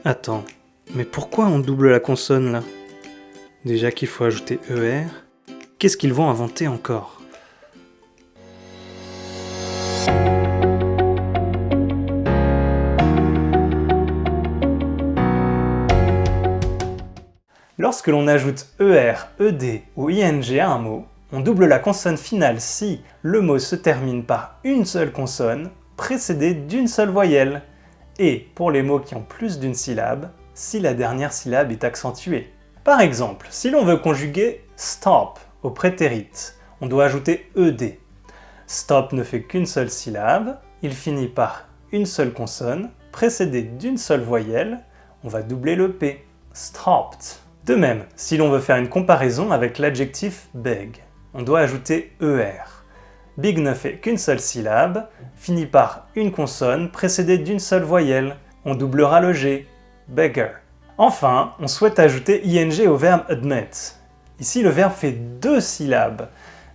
Attends, mais pourquoi on double la consonne là? Déjà qu'il faut ajouter ER. Qu'est-ce qu'ils vont inventer encore? Lorsque l'on ajoute ER, ED ou ING à un mot, on double la consonne finale si le mot se termine par une seule consonne précédée d'une seule voyelle, et pour les mots qui ont plus d'une syllabe, si la dernière syllabe est accentuée. Par exemple, si l'on veut conjuguer stop au prétérit, on doit ajouter ED. Stop ne fait qu'une seule syllabe, il finit par une seule consonne précédée d'une seule voyelle, on va doubler le P. Stopped. De même, si l'on veut faire une comparaison avec l'adjectif big, on doit ajouter ER. Big ne fait qu'une seule syllabe, finit par une consonne précédée d'une seule voyelle, on doublera le G. Beggar. Enfin, on souhaite ajouter ING au verbe admit. Ici, le verbe fait deux syllabes,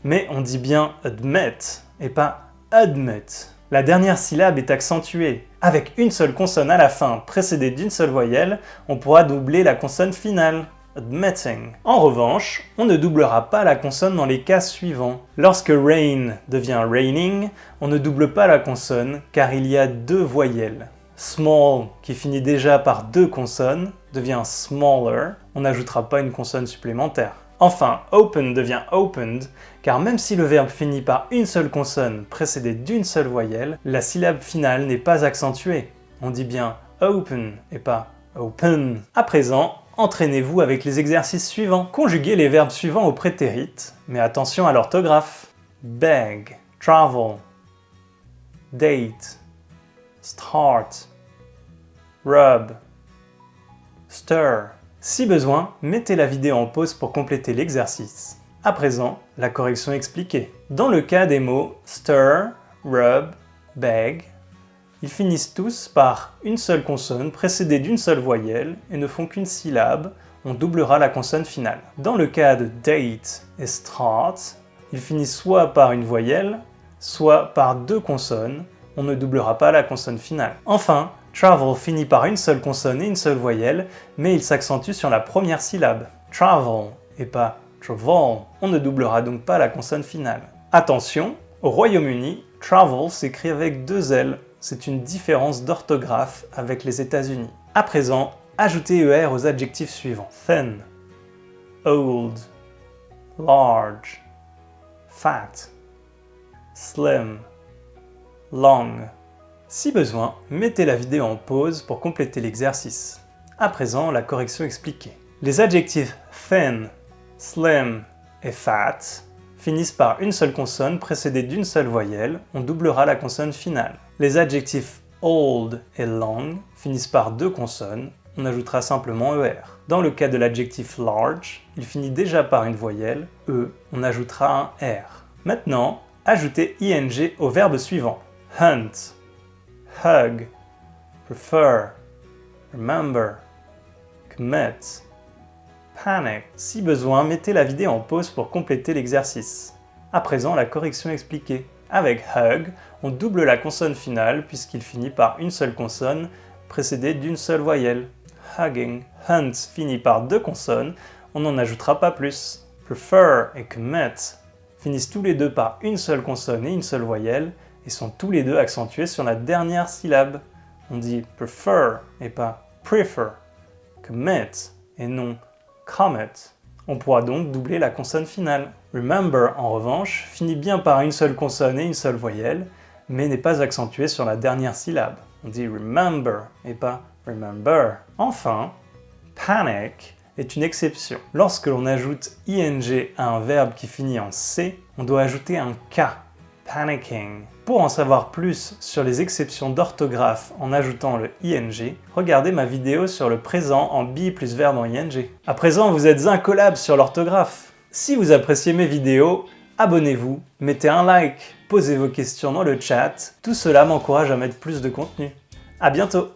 mais on dit bien admit et pas admit. La dernière syllabe est accentuée. Avec une seule consonne à la fin, précédée d'une seule voyelle, on pourra doubler la consonne finale. Admitting. En revanche, on ne doublera pas la consonne dans les cas suivants. Lorsque rain devient raining, on ne double pas la consonne car il y a deux voyelles. Small, qui finit déjà par deux consonnes, devient smaller, on n'ajoutera pas une consonne supplémentaire. Enfin, open devient opened, car même si le verbe finit par une seule consonne précédée d'une seule voyelle, la syllabe finale n'est pas accentuée. On dit bien open et pas open. À présent, entraînez-vous avec les exercices suivants. Conjuguez les verbes suivants au prétérit, mais attention à l'orthographe. Beg, travel, date, start, rub, stir. Si besoin, mettez la vidéo en pause pour compléter l'exercice. À présent, la correction expliquée. Dans le cas des mots stir, rub, beg, ils finissent tous par une seule consonne précédée d'une seule voyelle et ne font qu'une syllabe, on doublera la consonne finale. Dans le cas de date et start, ils finissent soit par une voyelle, soit par deux consonnes, on ne doublera pas la consonne finale. Enfin, travel finit par une seule consonne et une seule voyelle, mais il s'accentue sur la première syllabe. Travel et pas travel, on ne doublera donc pas la consonne finale. Attention, au Royaume-Uni, travel s'écrit avec deux L. C'est une différence d'orthographe avec les États-Unis. À présent, ajoutez ER aux adjectifs suivants. Thin, old, large, fat, slim, long. Si besoin, mettez la vidéo en pause pour compléter l'exercice. À présent, la correction expliquée. Les adjectifs thin, slim et fat finissent par une seule consonne précédée d'une seule voyelle, on doublera la consonne finale. Les adjectifs old et long finissent par deux consonnes, on ajoutera simplement ER. Dans le cas de l'adjectif large, il finit déjà par une voyelle, E, on ajoutera un R. Maintenant, ajoutez ING au verbe suivant. Hunt, hug, prefer, remember, commit, panic. Si besoin, mettez la vidéo en pause pour compléter l'exercice. À présent, la correction expliquée. Avec hug, on double la consonne finale puisqu'il finit par une seule consonne précédée d'une seule voyelle. Hugging. Hunt finit par deux consonnes, on n'en ajoutera pas plus. Prefer et commit finissent tous les deux par une seule consonne et une seule voyelle et sont tous les deux accentués sur la dernière syllabe. On dit prefer et pas prefer. Commit et non commit. On pourra donc doubler la consonne finale. Remember, en revanche, finit bien par une seule consonne et une seule voyelle, mais n'est pas accentué sur la dernière syllabe. On dit remember et pas remember. Enfin, panic est une exception. Lorsque l'on ajoute ing à un verbe qui finit en C, on doit ajouter un K. Panicking. Pour en savoir plus sur les exceptions d'orthographe en ajoutant le ing, regardez ma vidéo sur le présent en be plus verbe en ing. À présent, vous êtes incollables sur l'orthographe. Si vous appréciez mes vidéos, abonnez-vous, mettez un like, posez vos questions dans le chat, tout cela m'encourage à mettre plus de contenu. À bientôt!